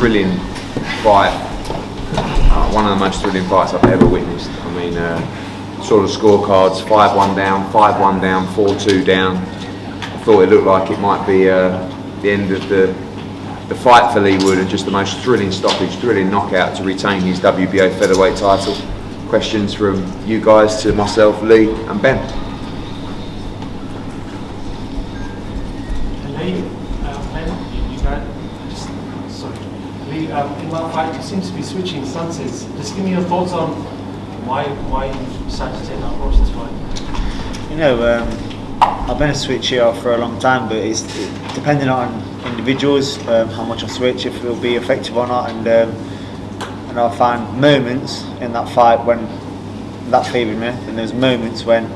thrilling fight, one of the most thrilling fights I've ever witnessed. I mean, saw the scorecards, 5-1 down, 5-1 down, 4-2 down. I thought it looked like it might be the end of the fight for Leigh Wood, and just the most thrilling stoppage, thrilling knockout to retain his WBA featherweight title. Questions from you guys to myself, Leigh and Ben. Leigh, Leigh, in that fight you seem to be switching stances. Just give me your thoughts on why you decided to take that approach this fight. You know, I've been a switcher for a long time, but it's depending on individuals, how much I switch, if it'll be effective or not, and I find moments in that fight when that favoured me, and there's moments when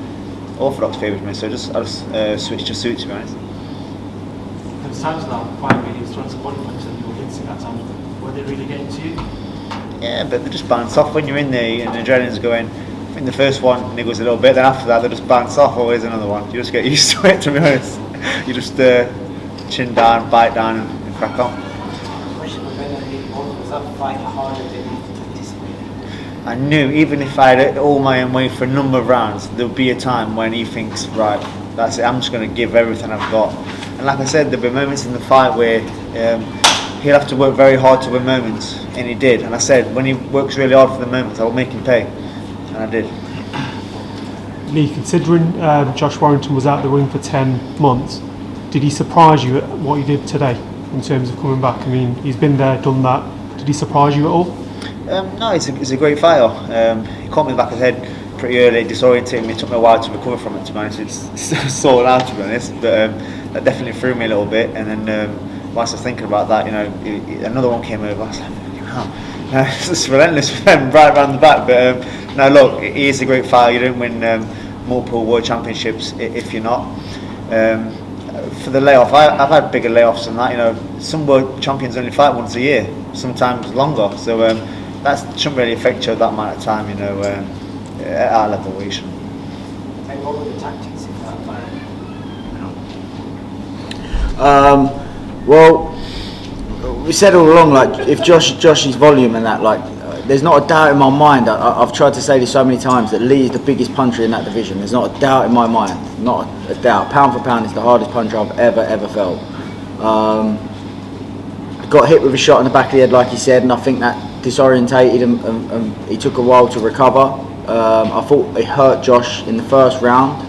orthodox favoured me, so I just switch to suit, to be honest. There was times in that fight where he was throwing some body punches and you were wincing at times. Were they really getting to you? Yeah, but they just bounce off when you're in there and the adrenaline's going. I think the first one niggles a little bit, then after that they just bounce off. Always another one. You just get used to it, to be honest. You just chin down, bite down and crack on. Was that fight harder than you anticipated? I knew even if I had it all my own way for a number of rounds, there'll be a time when he thinks, right, that's it, I'm just going to give everything I've got. And like I said, there'll be moments in the fight where he'll have to work very hard to win moments, and he did. And I said, when he works really hard for the moments, I will make him pay, and I did. Leigh, considering Josh Warrington was out of the ring for 10 months, did he surprise you at what he did today in terms of coming back? I mean, he's been there, done that. Did he surprise you at all? No, he's a great fighter. He caught me in the back of the head pretty early, disorientated me. It took me a while to recover from it, to be honest. It's so loud, to be honest, but that definitely threw me a little bit. And then whilst I was thinking about that, you know, another one came over. I was like, wow, it's just relentless with them right around the back. But no, look, he is a great fighter. You don't win multiple world championships if you're not. For the layoff, I've had bigger layoffs than that. You know, some world champions only fight once a year, sometimes longer. So that shouldn't really affect you that amount of time. You know, at our level, we shouldn't. Hey, what were the tactics in that fight? Well, we said all along, like, if Josh's volume and that, like, there's not a doubt in my mind. I've tried to say this so many times that Leigh is the biggest puncher in that division. There's not a doubt in my mind, not a doubt. Pound for pound, is the hardest puncher I've ever felt. Got hit with a shot in the back of the head, like he said, and I think that disorientated him, and he took a while to recover. I thought it hurt Josh in the first round,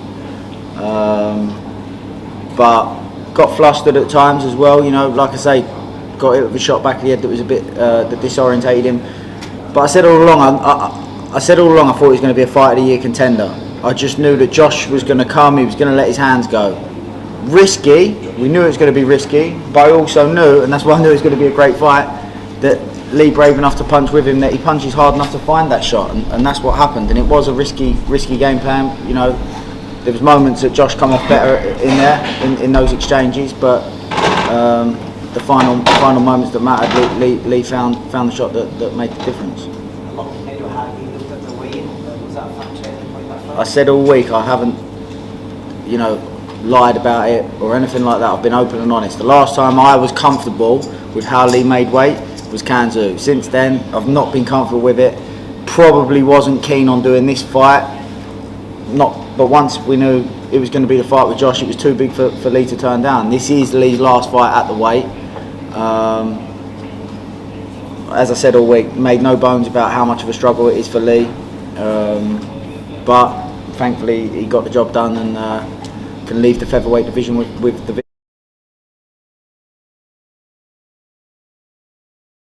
but got flustered at times as well. You know, like I say, got hit with a shot back of the head that was a bit that disorientated him. But I said all along, I said all along, I thought he was going to be a fight of the year contender. I just knew that Josh was going to come. He was going to let his hands go. Risky. We knew it was going to be risky, but I also knew, and that's why I knew it was going to be a great fight, that Leigh brave enough to punch with him, that he punches hard enough to find that shot, and that's what happened. And it was a risky game plan. You know, there was moments that Josh come off better in there in those exchanges, but the final moments that mattered, Leigh found the shot that made the difference. I said all week I haven't, you know, lied about it or anything like that. I've been open and honest. The last time I was comfortable with how Leigh made weight was Kanzu. Since then, I've not been comfortable with it. Probably wasn't keen on doing this fight. But once we knew it was going to be the fight with Josh, it was too big for Leigh to turn down. This is Leigh's last fight at the weight. As I said all week, made no bones about how much of a struggle it is for Leigh. But thankfully he got the job done and can leave the featherweight division with the